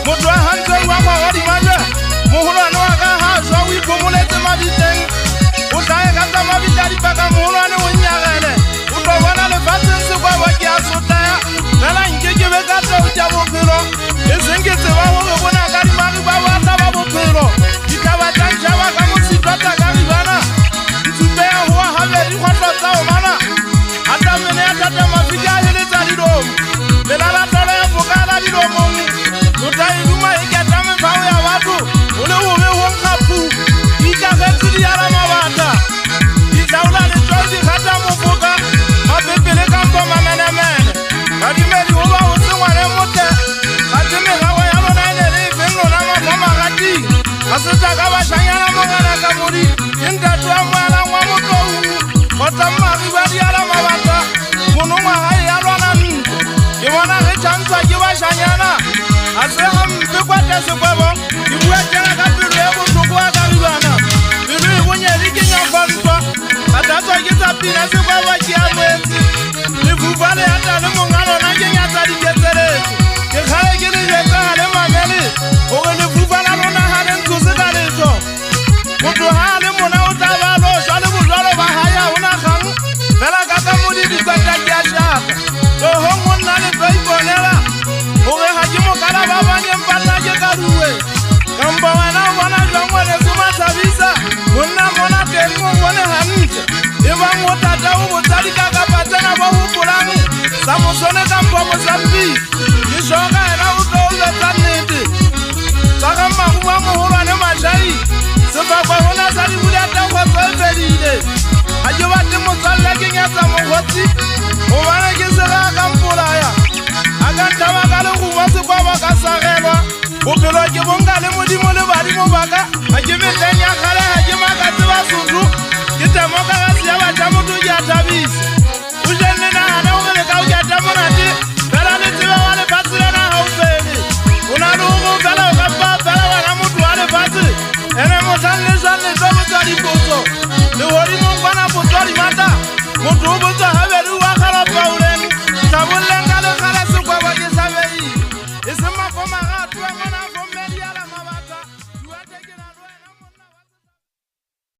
motho wa hantle wa kwa di manje moholwane wa ka ha jwa o iphomoletse mabiteng o tlae ka tsa mabitla dipaka moholwane o nyagele o tlo bona lefatsheng sekwabo ke a sotaya fela nke ke be ka tseo tja bophelo e seng ke tseba gore bona ka dimagi ba batla ba bophelo di tla batlang jaba ka mositwata ka ribana ntsupeya hoa gabedi kgwatlho tsa o mana atamene ya tata mafiki a heletsa didomo lelalatolo ya fokala didomong lota e duma e ketame fao ya batho o le obe honkgapu ikagetse diala mabata ditlaola letšwa di gata mofoka mapepele kampo mamenemene kadimedi o ba o se ngwane mote gate megago ya lona e ne le e feng lona mafo magating ga se tsa ka bašanyana mongana ka modi ke ntatu a moalang wa motou kgotsa mmagi ba diala mabata monongwaga e ya lwana nto ke bona ge tšhantšhwa ke bašanyana ga se gampe kwate sekwebo ke bua tšela ka pelo e botlhoko wa ka ribana pelo e bonyedi ke nyafantšhwa ga tatswa ke tsa pina sekwebo ke a metse lefufa le yata le monga lona ke nyatsa diketseletso ke kgale ke le jetsa ga le mamele gore lefufa la lona ga le ntshose ka letso motho ga a le mona o tla ba loswa le bojwalo ba gaya o nagang fela ka ka modiditsata ke a šaka lohong o nna le tlo iponela gore ga ke mokala ba banyeng panna ke ka rue kampo wena o bona jwang wene somathabisa monna mona teng mo bone gantle e bang o tata o botsadi ka kapatsena bo gopolang sa mosone kampo mosambiki ke shoka ena o tlo o betsa nnete tsa ga magumo a mogolwane majai sefakwa gona sa dibuleatangkgotso e fedile ga ke batle motswalle ke nyatsa mokgotsi gobane ke sega ka mpolaya a ka ntaba ka legumo sekwaba ka sagelwa bophelo ke bonka le modimo le badimo baka ga ke beteng ya kgale ga ke makatse basotho ke temokagasi ya batša motho ke a thabisa o jenne nagana gore le ka o ke ata monate fela le tsebe wa lefatshe lena ga o fele o na le go fela o kapa fela wena motho wa lefatshe ene motlhang le jang le tlo botswa dipotso le godimong kwana botswa dimata motho o botswa